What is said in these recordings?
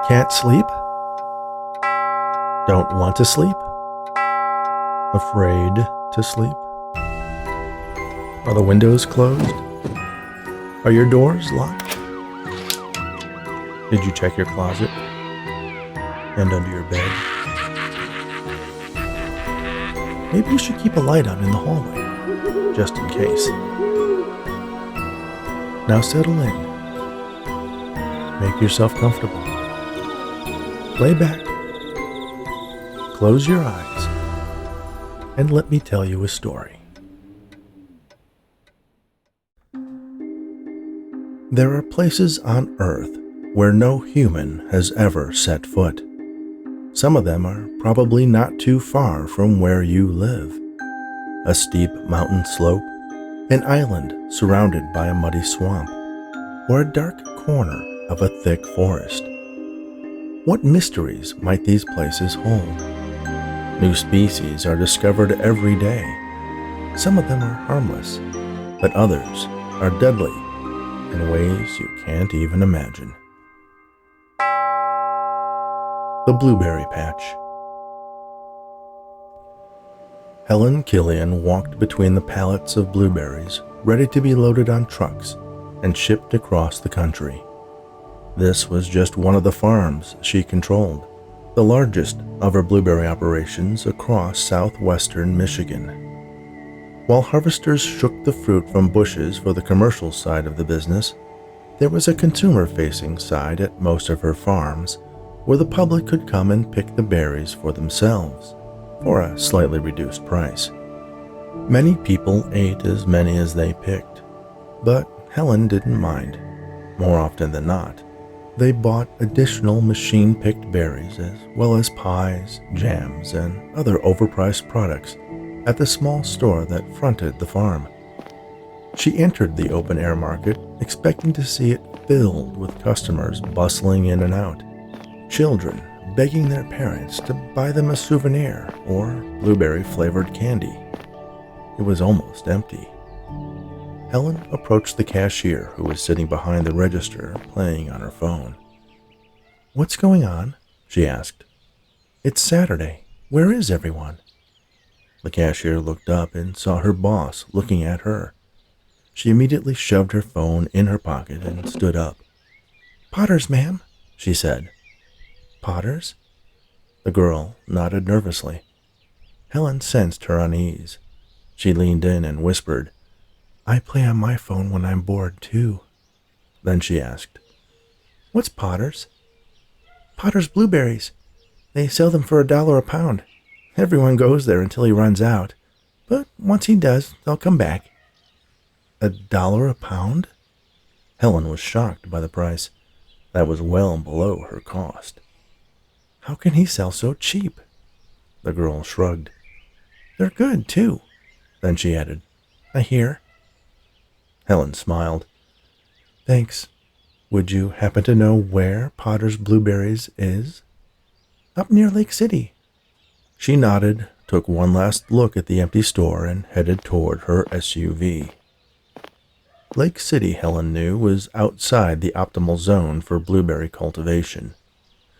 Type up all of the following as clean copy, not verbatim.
Can't sleep? Don't want to sleep? Afraid to sleep? Are the windows closed? Are your doors locked? Did you check your closet and under your bed? Maybe you should keep a light on in the hallway, just in case. Now settle in. Make yourself comfortable. Lay back. Close your eyes. And let me tell you a story. There are places on Earth where no human has ever set foot. Some of them are probably not too far from where you live. A steep mountain slope, an island surrounded by a muddy swamp, or a dark corner of a thick forest. What mysteries might these places hold? New species are discovered every day. Some of them are harmless, but others are deadly in ways you can't even imagine. The Blueberry Patch. Helen Killian walked between the pallets of blueberries ready to be loaded on trucks and shipped across the country. This was just one of the farms she controlled, the largest of her blueberry operations across southwestern Michigan. While harvesters shook the fruit from bushes for the commercial side of the business, there was a consumer-facing side at most of her farms where the public could come and pick the berries for themselves for a slightly reduced price. Many people ate as many as they picked, but Helen didn't mind. More often than not, they bought additional machine-picked berries as well as pies, jams, and other overpriced products at the small store that fronted the farm. She entered the open-air market expecting to see it filled with customers bustling in and out, children begging their parents to buy them a souvenir or blueberry-flavored candy. It was almost empty. Helen approached the cashier who was sitting behind the register playing on her phone. "What's going on?" she asked. "It's Saturday. Where is everyone?" The cashier looked up and saw her boss looking at her. She immediately shoved her phone in her pocket and stood up. "Potter's, ma'am," she said. "Potter's?" The girl nodded nervously. Helen sensed her unease. She leaned in and whispered, "I play on my phone when I'm bored, too." Then she asked, "What's Potter's?" "Potter's blueberries. They sell them for $1 a pound. Everyone goes there until he runs out. But once he does, they'll come back." $1 a pound? Helen was shocked by the price. That was well below her cost. "How can he sell so cheap?" The girl shrugged. "They're good, too." Then she added, "I hear." Helen smiled. "Thanks. Would you happen to know where Potter's Blueberries is?" "Up near Lake City." She nodded, took one last look at the empty store, and headed toward her SUV. Lake City, Helen knew, was outside the optimal zone for blueberry cultivation.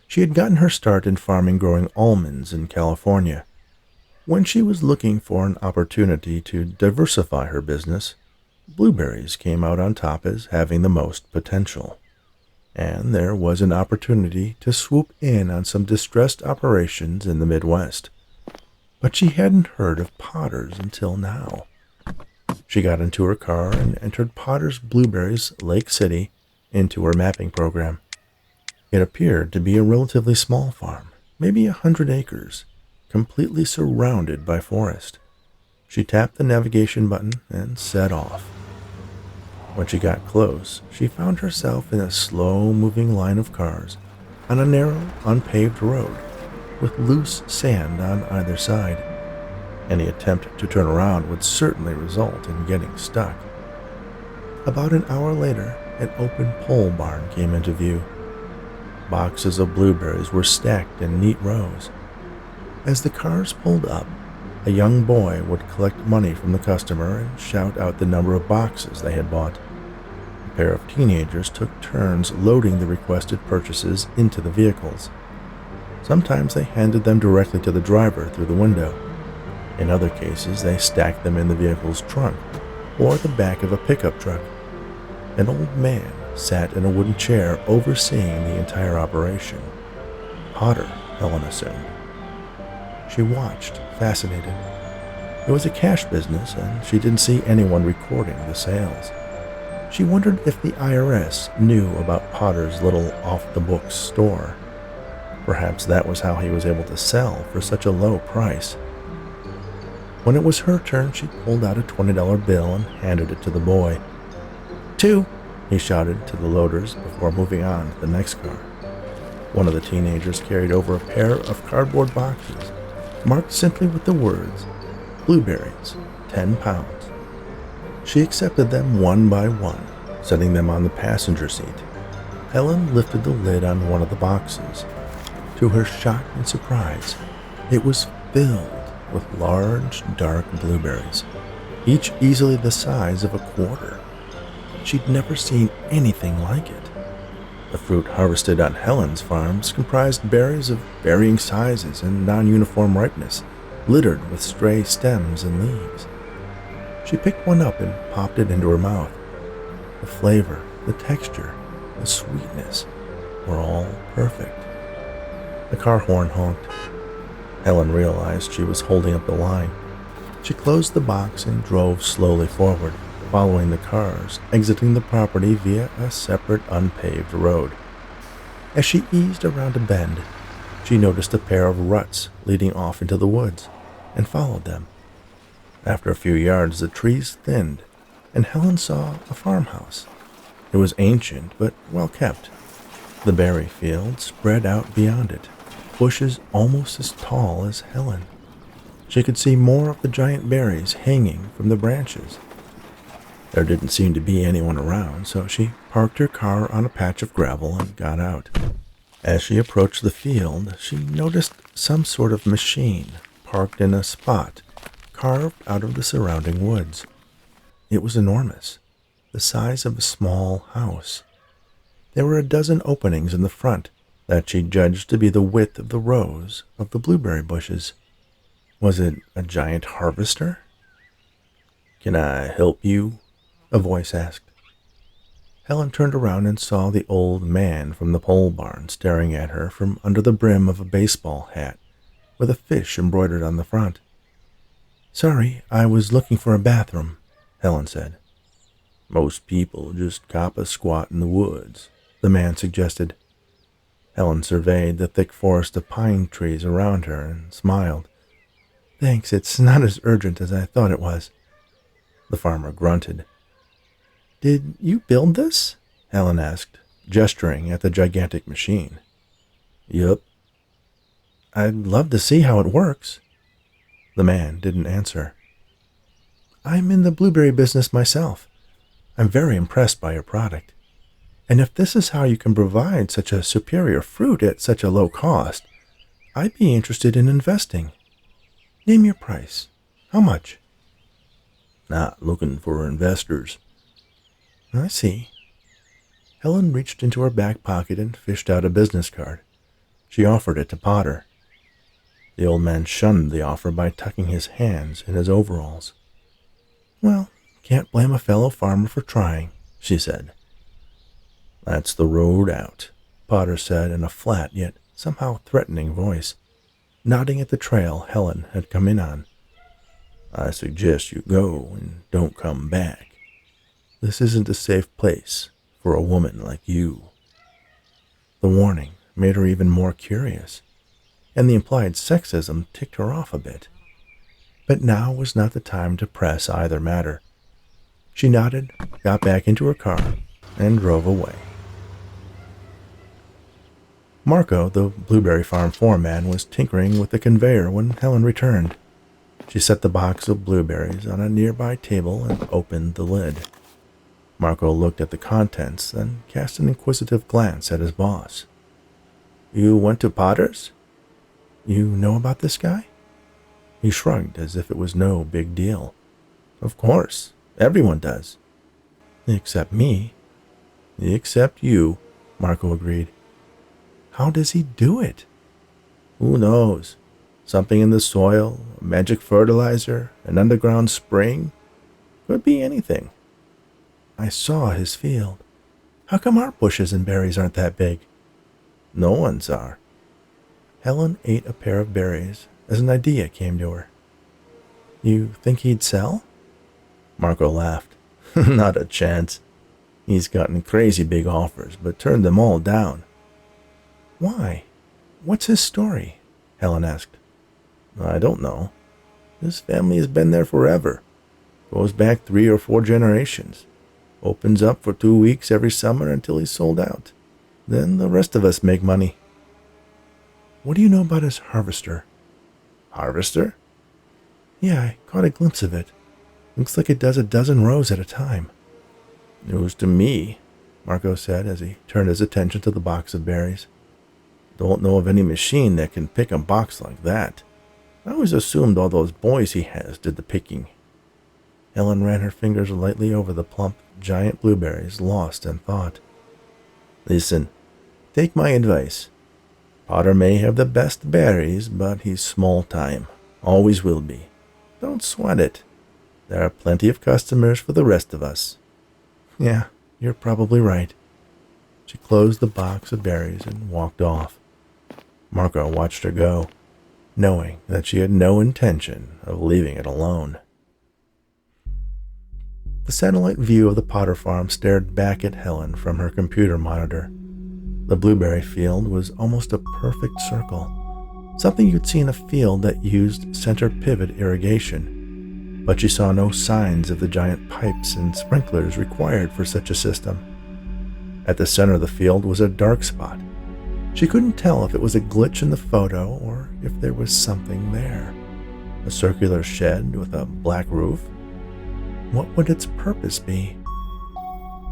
She had gotten her start in farming growing almonds in California. When she was looking for an opportunity to diversify her business, blueberries came out on top as having the most potential. And there was an opportunity to swoop in on some distressed operations in the Midwest. But she hadn't heard of Potter's until now. She got into her car and entered Potter's Blueberries Lake City into her mapping program. It appeared to be a relatively small farm, maybe 100 acres, completely surrounded by forest. She tapped the navigation button and set off. When she got close, she found herself in a slow-moving line of cars on a narrow, unpaved road with loose sand on either side. Any attempt to turn around would certainly result in getting stuck. About an hour later, an open pole barn came into view. Boxes of blueberries were stacked in neat rows. As the cars pulled up, a young boy would collect money from the customer and shout out the number of boxes they had bought. The pair of teenagers took turns loading the requested purchases into the vehicles. Sometimes they handed them directly to the driver through the window. In other cases, they stacked them in the vehicle's trunk or the back of a pickup truck. An old man sat in a wooden chair overseeing the entire operation. Potter, Helen assumed. She watched, fascinated. It was a cash business, and she didn't see anyone recording the sales. She wondered if the IRS knew about Potter's little off-the-books store. Perhaps that was how he was able to sell for such a low price. When it was her turn, she pulled out a $20 bill and handed it to the boy. "2," he shouted to the loaders before moving on to the next car. One of the teenagers carried over a pair of cardboard boxes, marked simply with the words, "Blueberries, 10 pounds." She accepted them one by one, setting them on the passenger seat. Helen lifted the lid on one of the boxes. To her shock and surprise, it was filled with large, dark blueberries, each easily the size of a quarter. She'd never seen anything like it. The fruit harvested on Helen's farms comprised berries of varying sizes and non-uniform ripeness, littered with stray stems and leaves. She picked one up and popped it into her mouth. The flavor, the texture, the sweetness were all perfect. The car horn honked. Helen realized she was holding up the line. She closed the box and drove slowly forward, following the cars, exiting the property via a separate unpaved road. As she eased around a bend, she noticed a pair of ruts leading off into the woods and followed them. After a few yards, the trees thinned, and Helen saw a farmhouse. It was ancient but well kept. The berry field spread out beyond it, bushes almost as tall as Helen. She could see more of the giant berries hanging from the branches. There didn't seem to be anyone around, so she parked her car on a patch of gravel and got out. As she approached the field, she noticed some sort of machine parked in a spot carved out of the surrounding woods. It was enormous, the size of a small house. There were a dozen openings in the front that she judged to be the width of the rows of the blueberry bushes. Was it a giant harvester? "Can I help you?" a voice asked. Helen turned around and saw the old man from the pole barn staring at her from under the brim of a baseball hat with a fish embroidered on the front. "Sorry, I was looking for a bathroom," Helen said. "Most people just cop a squat in the woods," the man suggested. Helen surveyed the thick forest of pine trees around her and smiled. "Thanks, it's not as urgent as I thought it was." The farmer grunted. "Did you build this?" Helen asked, gesturing at the gigantic machine. "Yup." "I'd love to see how it works." The man didn't answer. "I'm in the blueberry business myself. I'm very impressed by your product. And if this is how you can provide such a superior fruit at such a low cost, I'd be interested in investing. Name your price. How much?" "Not looking for investors." "I see." Helen reached into her back pocket and fished out a business card. She offered it to Potter. The old man shunned the offer by tucking his hands in his overalls. "Well, can't blame a fellow farmer for trying," she said. "That's the road out," Potter said in a flat yet somehow threatening voice, nodding at the trail Helen had come in on. "I suggest you go and don't come back. This isn't a safe place for a woman like you." The warning made her even more curious, and the implied sexism ticked her off a bit. But now was not the time to press either matter. She nodded, got back into her car, and drove away. Marco, the blueberry farm foreman, was tinkering with the conveyor when Helen returned. She set the box of blueberries on a nearby table and opened the lid. Marco looked at the contents, then cast an inquisitive glance at his boss. "You went to Potter's? You know about this guy?" He shrugged as if it was no big deal. "Of course, everyone does." "Except me." Except you, Marco agreed. How does he do it? Who knows? Something in the soil, a magic fertilizer, an underground spring? Could be anything. I saw his field. How come our bushes and berries aren't that big? No one's are. Helen ate a pair of berries as an idea came to her. You think he'd sell? Marco laughed. Not a chance. He's gotten crazy big offers, but turned them all down. Why? What's his story? Helen asked. I don't know. His family has been there forever. Goes back 3 or 4 generations. Opens up for 2 weeks every summer until he's sold out. Then the rest of us make money. What do you know about his harvester? Harvester? Yeah, I caught a glimpse of it. Looks like it does a dozen rows at a time. News to me, Marco said as he turned his attention to the box of berries. Don't know of any machine that can pick a box like that. I always assumed all those boys he has did the picking. Helen ran her fingers lightly over the plump, giant blueberries, lost in thought. Listen, take my advice. Potter may have the best berries, but he's small time. Always will be. Don't sweat it. There are plenty of customers for the rest of us. Yeah, you're probably right. She closed the box of berries and walked off. Marco watched her go, knowing that she had no intention of leaving it alone. The satellite view of the Potter farm stared back at Helen from her computer monitor. The blueberry field was almost a perfect circle, something you'd see in a field that used center pivot irrigation, but she saw no signs of the giant pipes and sprinklers required for such a system. At the center of the field was a dark spot. She couldn't tell if it was a glitch in the photo or if there was something there. A circular shed with a black roof? What would its purpose be?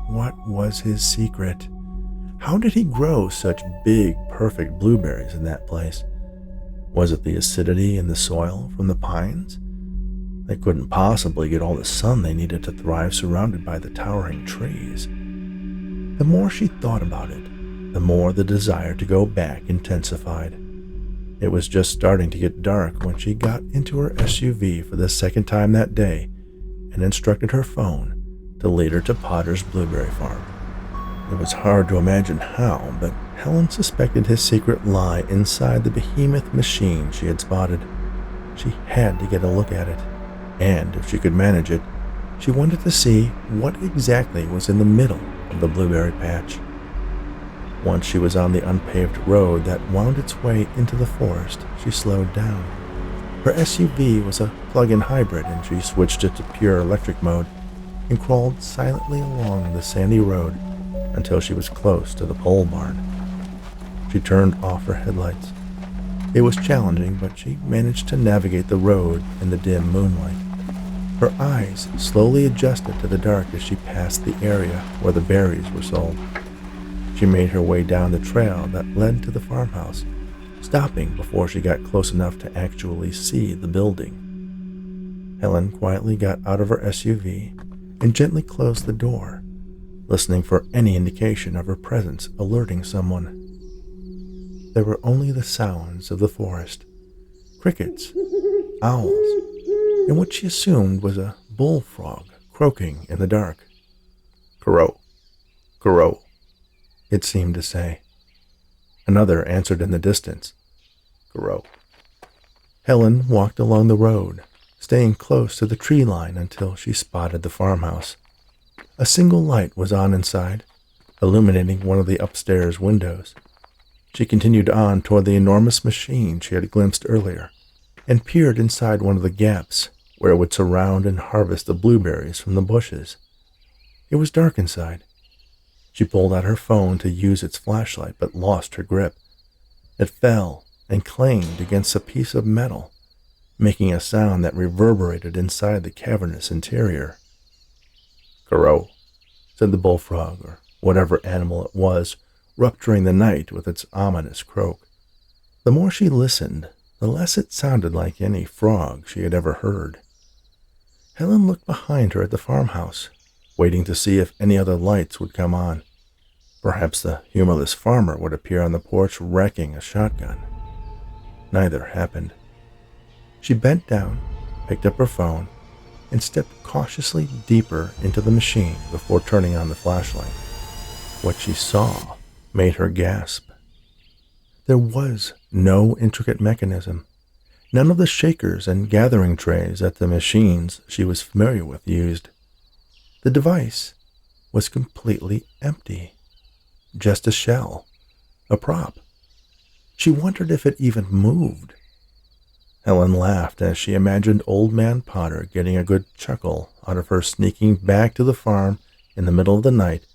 What was his secret? How did he grow such big, perfect blueberries in that place? Was it the acidity in the soil from the pines? They couldn't possibly get all the sun they needed to thrive surrounded by the towering trees. The more she thought about it, the more the desire to go back intensified. It was just starting to get dark when she got into her SUV for the second time that day and instructed her phone to lead her to Potter's blueberry farm. It was hard to imagine how, but Helen suspected his secret lie inside the behemoth machine she had spotted. She had to get a look at it, and if she could manage it, she wanted to see what exactly was in the middle of the blueberry patch. Once she was on the unpaved road that wound its way into the forest, she slowed down. Her SUV was a plug-in hybrid, and she switched it to pure electric mode and crawled silently along the sandy road until she was close to the pole barn. She turned off her headlights. It was challenging, but she managed to navigate the road in the dim moonlight. Her eyes slowly adjusted to the dark as she passed the area where the berries were sold. She made her way down the trail that led to the farmhouse, stopping before she got close enough to actually see the building. Helen quietly got out of her SUV and gently closed the door, listening for any indication of her presence alerting someone. There were only the sounds of the forest, crickets, owls, and what she assumed was a bullfrog croaking in the dark. Crow, crow, it seemed to say. Another answered in the distance. Crow. Helen walked along the road, staying close to the tree line until she spotted the farmhouse. A single light was on inside, illuminating one of the upstairs windows. She continued on toward the enormous machine she had glimpsed earlier, and peered inside one of the gaps where it would surround and harvest the blueberries from the bushes. It was dark inside. She pulled out her phone to use its flashlight, but lost her grip. It fell and clanged against a piece of metal, making a sound that reverberated inside the cavernous interior. Crow, said the bullfrog, or whatever animal it was, rupturing the night with its ominous croak. The more she listened, the less it sounded like any frog she had ever heard. Helen looked behind her at the farmhouse, waiting to see if any other lights would come on. Perhaps the humorless farmer would appear on the porch wrecking a shotgun. Neither happened. She bent down, picked up her phone, and stepped cautiously deeper into the machine before turning on the flashlight. What she saw made her gasp. There was no intricate mechanism. None of the shakers and gathering trays that the machines she was familiar with used. The device was completely empty. Just a shell, a prop. She wondered if it even moved. Helen laughed as she imagined Old Man Potter getting a good chuckle out of her sneaking back to the farm in the middle of the night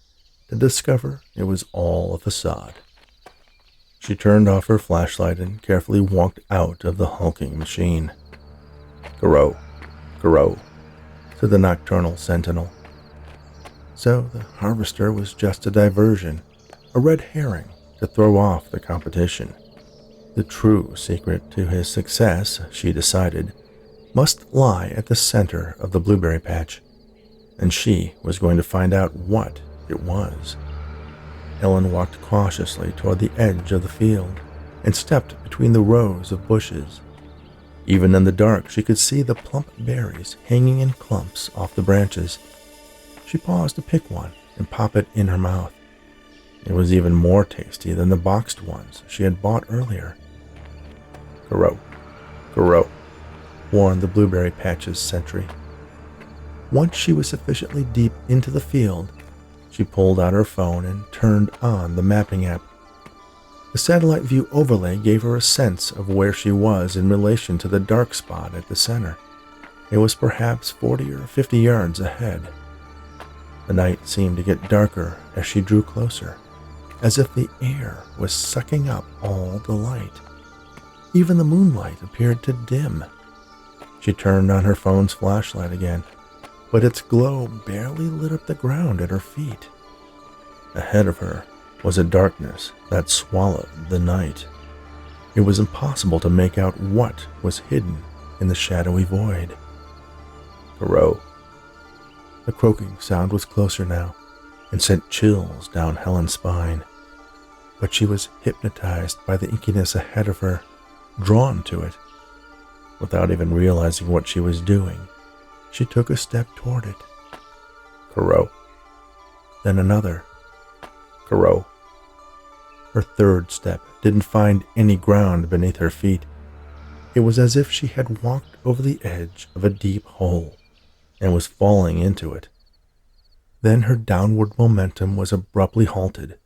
to discover it was all a facade. She turned off her flashlight and carefully walked out of the hulking machine. "Crow, crow," said the nocturnal sentinel. So the harvester was just a diversion, a red herring to throw off the competition. The true secret to his success, she decided, must lie at the center of the blueberry patch, and she was going to find out what it was. Helen walked cautiously toward the edge of the field and stepped between the rows of bushes. Even in the dark, she could see the plump berries hanging in clumps off the branches. She paused to pick one and pop it in her mouth. It was even more tasty than the boxed ones she had bought earlier. "Crow, crow," warned the blueberry patch's sentry. Once she was sufficiently deep into the field, she pulled out her phone and turned on the mapping app. The satellite view overlay gave her a sense of where she was in relation to the dark spot at the center. It was perhaps 40 or 50 yards ahead. The night seemed to get darker as she drew closer, as if the air was sucking up all the light. Even the moonlight appeared to dim. She turned on her phone's flashlight again, but its glow barely lit up the ground at her feet. Ahead of her was a darkness that swallowed the night. It was impossible to make out what was hidden in the shadowy void. "Crow." The croaking sound was closer now and sent chills down Helen's spine. But she was hypnotized by the inkiness ahead of her, drawn to it. Without even realizing what she was doing, she took a step toward it. "Crow." Then another. "Crow." Her third step didn't find any ground beneath her feet. It was as if she had walked over the edge of a deep hole and was falling into it. Then her downward momentum was abruptly halted,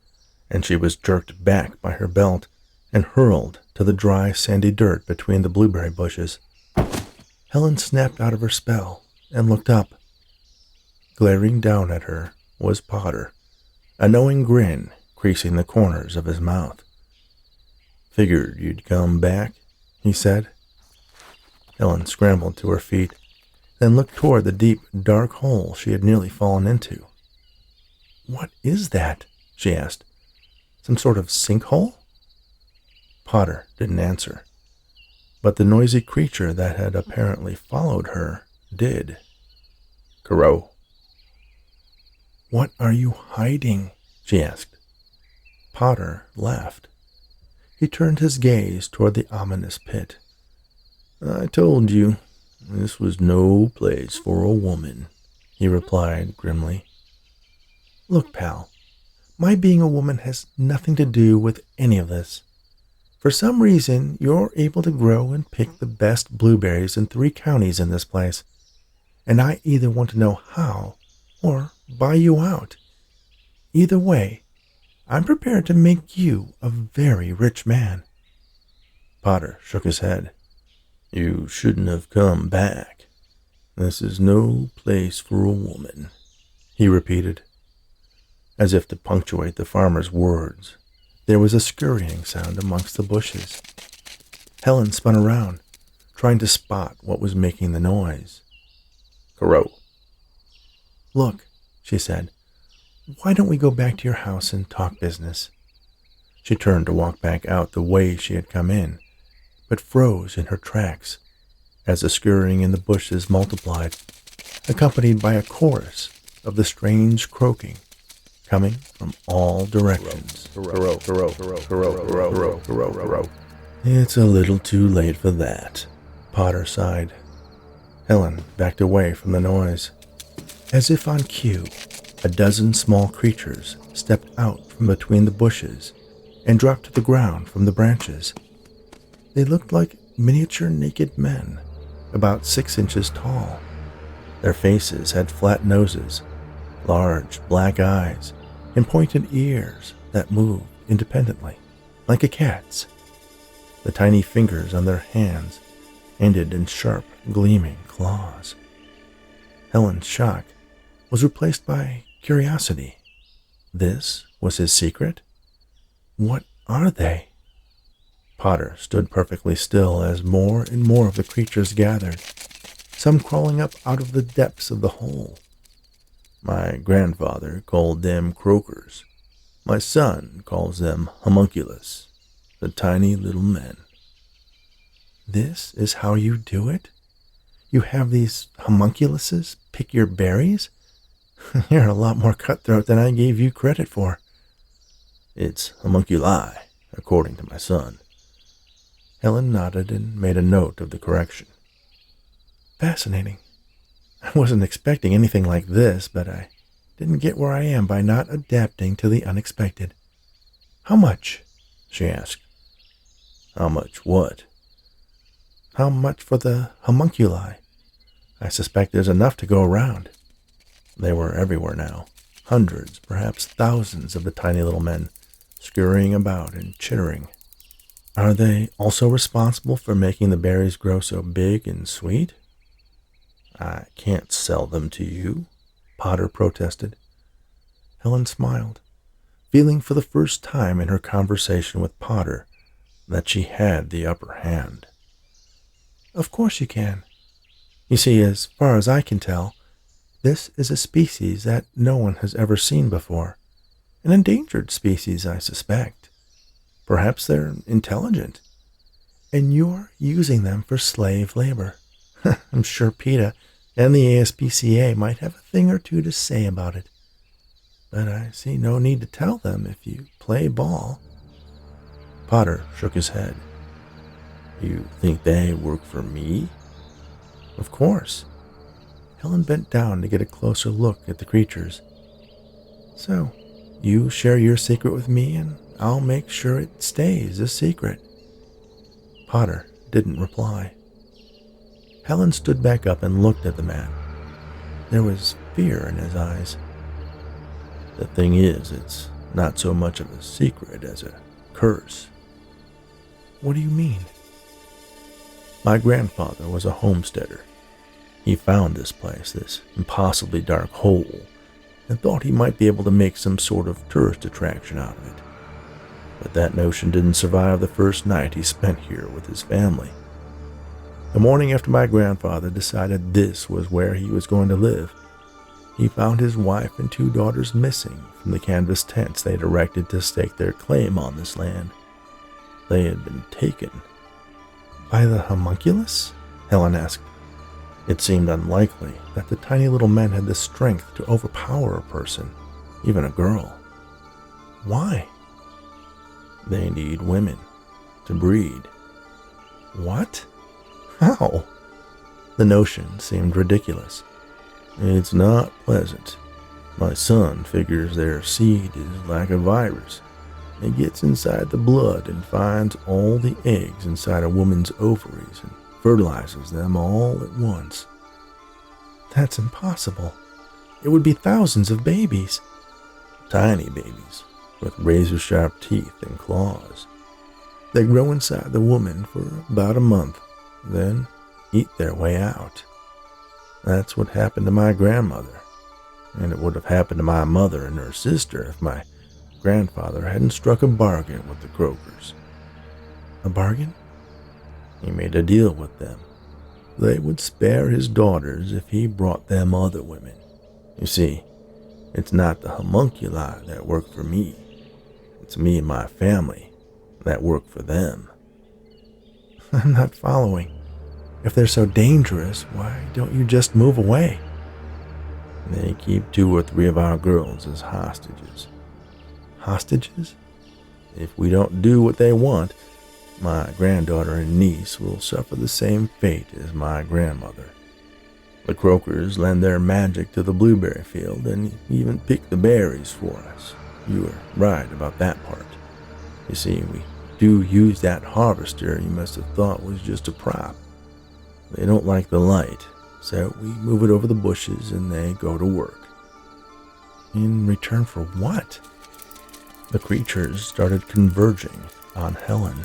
and she was jerked back by her belt and hurled to the dry, sandy dirt between the blueberry bushes. Helen snapped out of her spell and looked up. Glaring down at her was Potter, a knowing grin creasing the corners of his mouth. "Figured you'd come back," he said. Helen scrambled to her feet, then looked toward the deep, dark hole she had nearly fallen into. "What is that?" she asked. "Some sort of sinkhole?" Potter didn't answer, but the noisy creature that had apparently followed her did. "Crow." "What are you hiding?" she asked. Potter laughed. He turned his gaze toward the ominous pit. "I told you, this was no place for a woman," he replied grimly. "Look, pal, my being a woman has nothing to do with any of this. For some reason, you're able to grow and pick the best blueberries in 3 counties in this place, and I either want to know how or buy you out. Either way, I'm prepared to make you a very rich man." Potter shook his head. "You shouldn't have come back. This is no place for a woman," he repeated. As if to punctuate the farmer's words, there was a scurrying sound amongst the bushes. Helen spun around, trying to spot what was making the noise. "Crow." "Look," she said, "why don't we go back to your house and talk business?" She turned to walk back out the way she had come in, but froze in her tracks as the scurrying in the bushes multiplied, accompanied by a chorus of the strange croaking coming from all directions. It's a little too late for that, Potter sighed. Helen backed away from the noise. As if on cue, a dozen small creatures stepped out from between the bushes and dropped to the ground from the branches. They looked like miniature naked men, about 6 inches tall. Their faces had flat noses, large black eyes, and pointed ears that moved independently, like a cat's. The tiny fingers on their hands ended in sharp, gleaming claws. Helen's shock was replaced by curiosity. This was his secret? What are they? Potter stood perfectly still as more and more of the creatures gathered, some crawling up out of the depths of the hole. My grandfather called them croakers. My son calls them homunculus, the tiny little men. This is how you do it? You have these homunculuses pick your berries? You're a lot more cutthroat than I gave you credit for. It's homunculi, according to my son. Helen nodded and made a note of the correction. Fascinating. I wasn't expecting anything like this, but I didn't get where I am by not adapting to the unexpected. How much? She asked. How much what? How much for the homunculi? I suspect there's enough to go around. They were everywhere now, hundreds, perhaps thousands of the tiny little men, scurrying about and chittering. Are they also responsible for making the berries grow so big and sweet? I can't sell them to you, Potter protested. Helen smiled, feeling for the first time in her conversation with Potter that she had the upper hand. Of course you can. You see, as far as I can tell, this is a species that no one has ever seen before. An endangered species, I suspect. Perhaps they're intelligent. And you're using them for slave labor. I'm sure PETA and the ASPCA might have a thing or two to say about it. But I see no need to tell them if you play ball. Potter shook his head. You think they work for me? Of course. Helen bent down to get a closer look at the creatures. So, you share your secret with me and I'll make sure it stays a secret. Potter didn't reply. Helen stood back up and looked at the man. There was fear in his eyes. The thing is, it's not so much of a secret as a curse. What do you mean? My grandfather was a homesteader. He found this place, this impossibly dark hole, and thought he might be able to make some sort of tourist attraction out of it. But that notion didn't survive the first night he spent here with his family. The morning after my grandfather decided this was where he was going to live, he found his wife and 2 daughters missing from the canvas tents they had erected to stake their claim on this land. They had been taken. By the homunculus? Helen asked. It seemed unlikely that the tiny little men had the strength to overpower a person, even a girl. Why? They need women to breed. What? How? The notion seemed ridiculous. It's not pleasant. My son figures their seed is like a virus. It gets inside the blood and finds all the eggs inside a woman's ovaries and fertilizes them all at once. That's impossible. It would be thousands of babies. Tiny babies with razor-sharp teeth and claws. They grow inside the woman for about a month, then eat their way out. That's what happened to my grandmother, and it would have happened to my mother and her sister if my grandfather hadn't struck a bargain with the croakers. A bargain? He made a deal with them. They would spare his daughters if he brought them other women. You see, it's not the homunculi that work for me. It's me and my family that work for them. I'm not following. If they're so dangerous, why don't you just move away? They keep 2 or 3 of our girls as hostages. Hostages? If we don't do what they want, my granddaughter and niece will suffer the same fate as my grandmother. The croakers lend their magic to the blueberry field and even pick the berries for us. You were right about that part. You see, we do use that harvester you must have thought was just a prop. They don't like the light, so we move it over the bushes and they go to work. In return for what? The creatures started converging on Helen.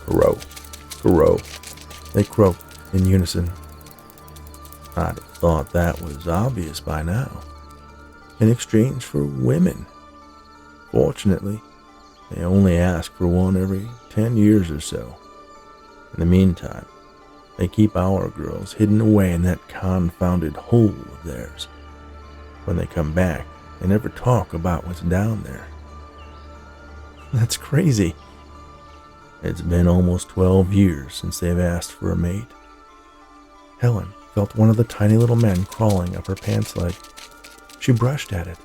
Crow, crow. They croaked in unison. I'd have thought that was obvious by now. In exchange for women. Fortunately, they only ask for one every 10 years or so. In the meantime, they keep our girls hidden away in that confounded hole of theirs. When they come back, they never talk about what's down there. That's crazy. It's been almost 12 years since they've asked for a mate. Helen felt one of the tiny little men crawling up her pants leg. She brushed at it,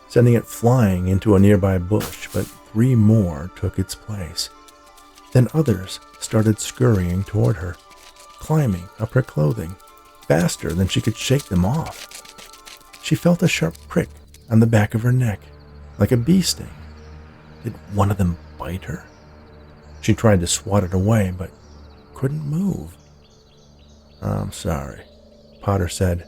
sending it flying into a nearby bush, but 3 more took its place. Then others started scurrying toward her, climbing up her clothing, faster than she could shake them off. She felt a sharp prick on the back of her neck, like a bee sting. Did one of them bite her? She tried to swat it away, but couldn't move. I'm sorry, Potter said.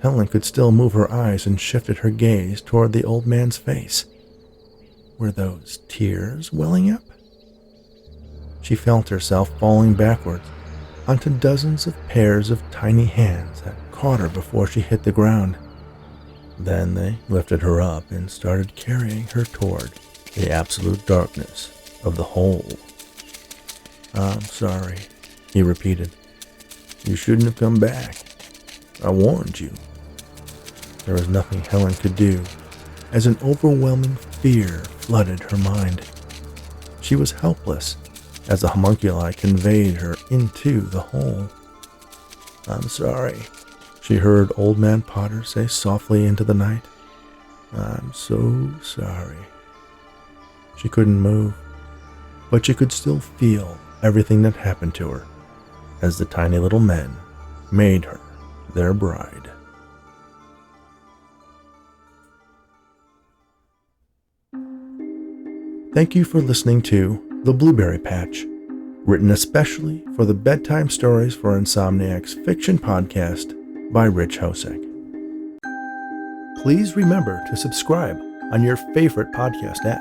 Helen could still move her eyes and shifted her gaze toward the old man's face. Were those tears welling up? She felt herself falling backwards onto dozens of pairs of tiny hands that caught her before she hit the ground. Then they lifted her up and started carrying her toward the absolute darkness of the hole. I'm sorry, he repeated. You shouldn't have come back. I warned you. There was nothing Helen could do, as an overwhelming fear flooded her mind. She was helpless as the homunculi conveyed her into the hole. I'm sorry, she heard Old Man Potter say softly into the night. I'm so sorry. She couldn't move, but she could still feel everything that happened to her as the tiny little men made her their bride. Thank you for listening to The Blueberry Patch, written especially for the Bedtime Stories for Insomniacs fiction podcast by Rich Hosek. Please remember to subscribe on your favorite podcast app,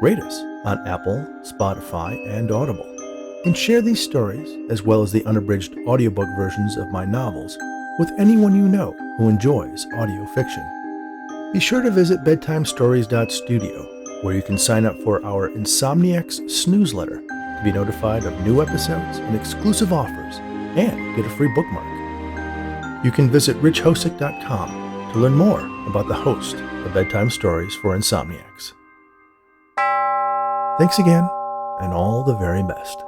rate us on Apple, Spotify, and Audible, and share these stories, as well as the unabridged audiobook versions of my novels, with anyone you know who enjoys audio fiction. Be sure to visit bedtimestories.studio, where you can sign up for our Insomniacs Snoozeletter to be notified of new episodes and exclusive offers, and get a free bookmark. You can visit richhosek.com to learn more about the host of Bedtime Stories for Insomniacs. Thanks again, and all the very best.